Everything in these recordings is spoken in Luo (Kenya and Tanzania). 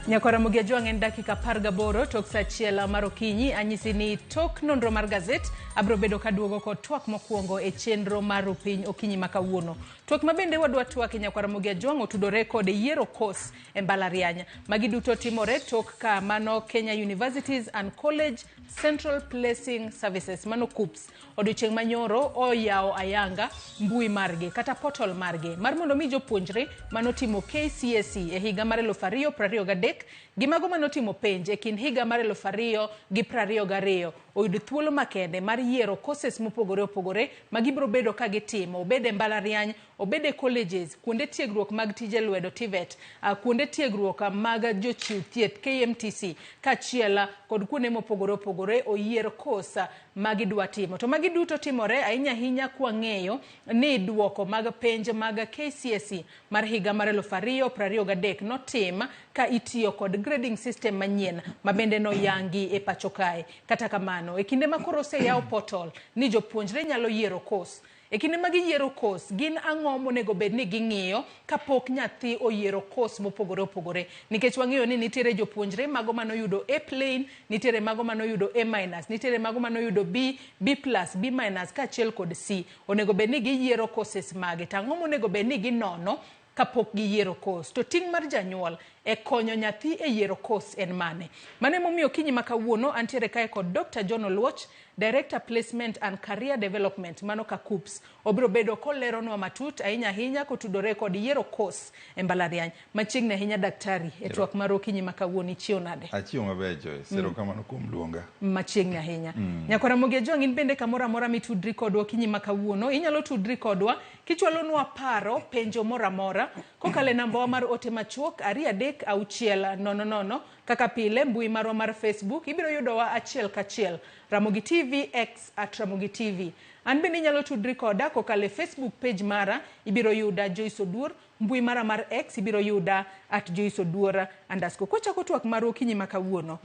Nyakora Ramogi Ajwang' en dakika 18 tok saa achiel mar okinyi. Anyisi ni tok nonro mar gazet abro bedo kaduogo kod twak mokwongo e chenro mar piny okinyi ma kawuono. Twak mabende wadwa twak e Nyakora Ramogi Ajwang' otudore kod yiero kos e mbalariany. Magi duto timore tok ka mano Kenya Universities and College Central Placing Services mano KUPS odiochieng' manyoro oyawo ayanga mbui margi kata portal margi mar mondo mi jopuonjre manotimo KCSE e higa mar 2023 gi mago manotimo penj e kind higa mar 2022 oyud thuolo makende mar yiero courses mopogore opogore magibro bedo ka gitimo obede mbalariany obede colleges kuonde tiegruok mag tije lwedo TVET kuonde tiegruok mag jochiw thieth KMTC kachiel kod kuonde mopogore opogore oyier course magidwa timo to magi duto timore ahinya kwa ng'eyo ni duoko mag penj mag KCSE mar higa mar 2023 notim ka itiyo kod grading system manyien mabende no yangi e pacho kae. Kata kamano e kinde makoro oseyaw portal ni jopuonjre nyalo yiero course e kinde magi yiero course gin ang'o monego bed ni ging'iyo kapok nyathi oyiero course mopogore opogore nikech wang'eyo ni nitiere jopuonjre mago manoyudo A plain, nitiere mago manoyudo A-, nitiere mago manoyudo B+, B+, B- kachiel kod C. Onego bed ni giyiero courses mage tang'o monego bed ni ginono kapok giyiero course. To ting' mar janyuol e konyo nyathi e yiero course en mane. Mane momiyo kinyi makawuono antiere kae kod Dr. John Oluoch, Director Placement and Career Development mano ka KUPS. Obro bedo koleronwa matut ahinya kotudore kod yiero course e mbalariany. Machiegni ahinya daktari e twak mar okinyi makawuono ichiwo nade? Achiwo maber Joyce, erokamano kuom luonga. Machiegni ahinya. Nyakora Ramogi Ajwang' in bende kamoro amora mitudri kodwa okinyi makawuono inyalo tudri kodwa kichwalonwa paro penjo moro amora kokale namba mar ote machuok 236000 kaka pile mbui marwa mar Facebook ibiro yudowa achiel kachiel Ramogi TV X @Ramogi TV. An bende inyalo tudri koda kokale Facebook page mara ibiro yuda Joyce Oduor, mbui mara mar X ibiro yuda @Joyce Oduor _ kochako twak mar okinyi makawuono.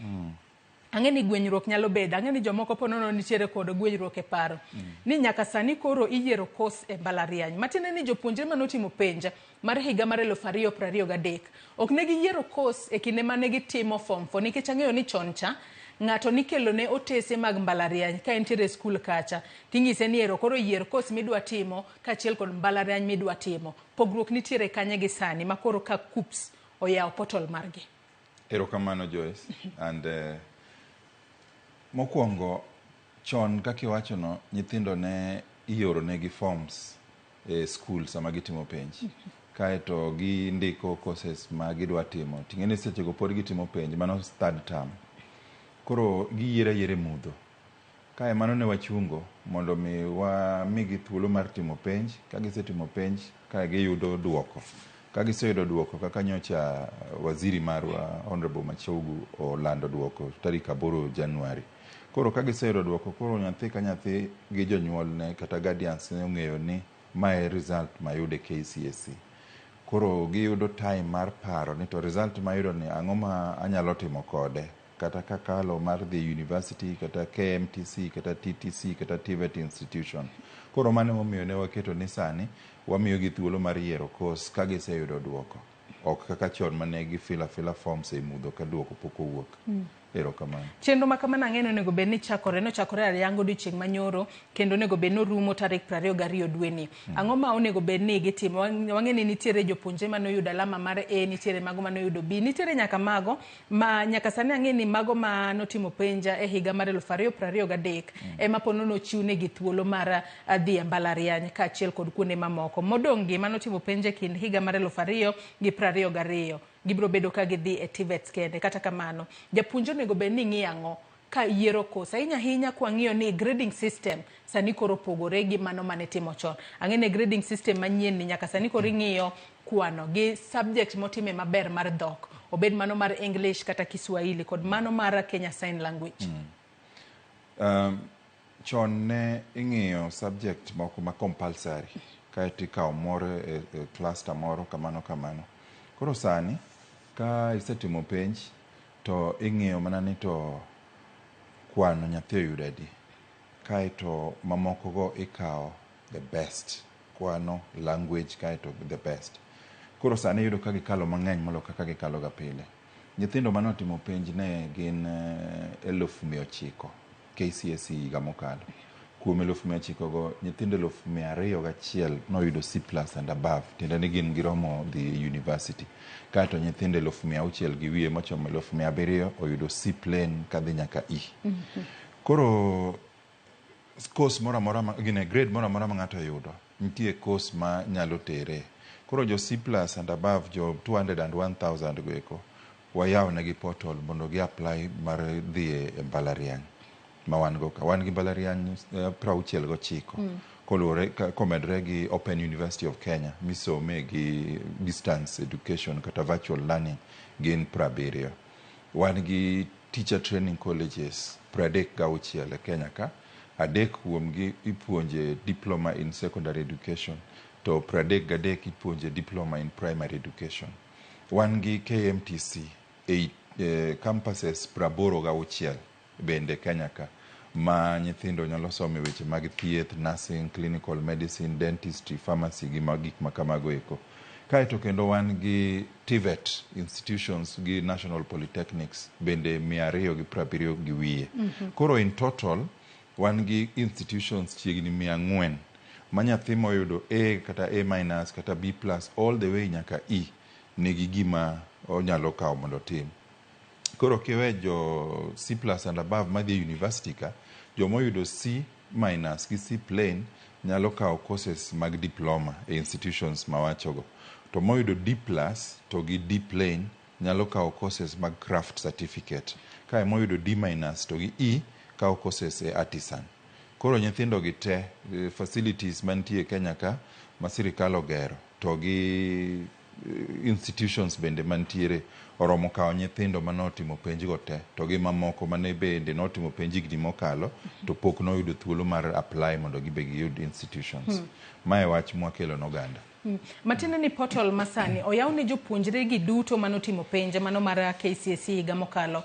Ang'eni gwenyruok nyalo bedo, ang'eni jomoko ponono nitiere kod gwenyruok e paro. Ni nyaka sani koro iyiero course e mbalariany. Matine ni jopuonjre manotimo penj mar higa mar 2023 ok ne giyiero course e kinde mane gitimo form 4 nikech ang'eyo ni chon cha ng'ato nikelo ne otese mag mbalariany ka entiere skul kacha ting'ise ni ero koro yier course midwa timo kachiel kod mbalariany midwa timo. Pogruok nitiere kanye gi sani makoro ka KUPS oyawo portal margi. Erokamano Joyce and mokwongo chon kaka iwachono nyithindo ne ioro negi forms e skul sama gitimo penj kaeto gindiko courses ma gidwa timo ting'eni sechego pod gitimo penj mano third term koro giyiero yiere mudho kae mano ne wachungo mondo mi wamigi thuolo mar timo penj ka gisetimo penj ka giyudo duoko ka giseyudo duoko kaka nyocha waziri marwa Honorable Machogu olando duoko tarik 8 Januari. Koro ka giseyudo duoko koro nyathi ka nyathi gi jonyuolne kata guardians ne ong'eyo ni mae result mayude KCSE. Koro giyudo time mar paro ni to result mayudo ni ang'o ma anyalo timo kode kata kakalo mar the university kata KMTC kata TTC kata TVET institution. Koro mane momiyo ne waketo ni sani wamiyo gi thuolo mar yiero course ka giseyudo duoko ok kaka chon mane gifila forms e mudho ka duoko pok owuok. Erokamano. Chenro ma kamano ang'eno nego bed ni chakore ayango odiochieng' manyoro kendo nego bed no rumo tarik 22 dwe ni. Ang'o ma onego bed ni gitimo? Wang'eni nitiere jopuonjre manoyudo alama mar A, nitiere mago manoyudo B, nitiere nyaka mago ma nyaka sani ang'eni mago manotimo penja e higa mar 2023 ema ponono chiwne gi thuolo mar dhi e mbalariany kaachiel kod kuonde mamoko. Modong' gi manotimo penja kind higa mar 2022 gibro bedo ka gidhi e TVET kende. Kata kamano japuonjo nego bed ni ng'iyo ang'o ka yiero course ahinya kwa ng'iyo ni grading system sani koro pogore gi mano mane timo chon. Ang'ene grading system manyien ni nyaka sani koro ing'iyo kwano gi subject motime maber mar dhok obed mano mar English kata Kiswahili kod mano mar Kenya Sign Language. Chon ne ing'iyo subject moko ma compulsory kaeto ikawo moro e cluster moro kamano. Koro sani ka isetimo penj to ing'iyo mana ni to kwano nyathi oyudo adi kaeto mamoko go ikawo the best kwano language kaeto the best. Koro sani yudo ka gikalo mang'eny molo kaka gikalo ga pile Nyithindo manotimo penj ne gin 900 KCSE higa mokalo. Kuom 900 go nyithindo 201 noyudo C+ and above, tiende ni gin giromo dhi university. Kato nyithindo 600 gi wiye mochomo 700 oyudo C plain kadhi nyaka E. Koro course mora gine grade mora ma ng'ato yudo, nitie course ma nyalo tere. Koro jo C+ and above, jo 201,000 go eko, wayaw negi portal mondo gi apply mar dhi e mbalariany ma wan go ka. Wan gi mbalariany 69 komedre gi Open University of Kenya misome gi distance education kata virtual learning gin 70. Wan gi teacher training colleges 36 e Kenya ka. 3 kuomgi ipuonje diploma in secondary education, to 33 ipuonje diploma in primary education. Wan gi KMTC campuses 86 bende Kenya ka, ma nyithindo nyalo some weche mag thieth, nursing, clinical medicine, dentistry, pharmacy gi gik makamago eko. Kaeto kendo wan gi TVET institutions gi national polytechnics bende 270 gi wiye. Koro in total wan gi institutions chiegni 400 ma nyathi moyudo A kata A- kata B+ all the way nyaka E nigi gima onyalo kawo mondo tim. Koro kiwe jo C+ and above madhi university ka, jo moyudo C- gi C plain nyalo kawo courses mag diploma e institutions mawachogo. To moyudo D+ to gi D plain nyalo kawo courses mag craft certificate. Kae moyudo D- to gi E kawo courses e artisan. Koro nyithindo gi te facilities mantie Kenya ka ma sirikal ogero, to gi institutions bende mantiere oromo kawo nyithindo manotimo penj go te, to gi mamoko mane bende notimo penj higni mokalo to pok noyudo thuolo mar apply mondo gibe giyud institutions. Mae wach mwakelo n'oganda. Matiende ni portal masani oyaw ne jopuonjre gi duto manotimo penj mano mar KCSE higa mokalo.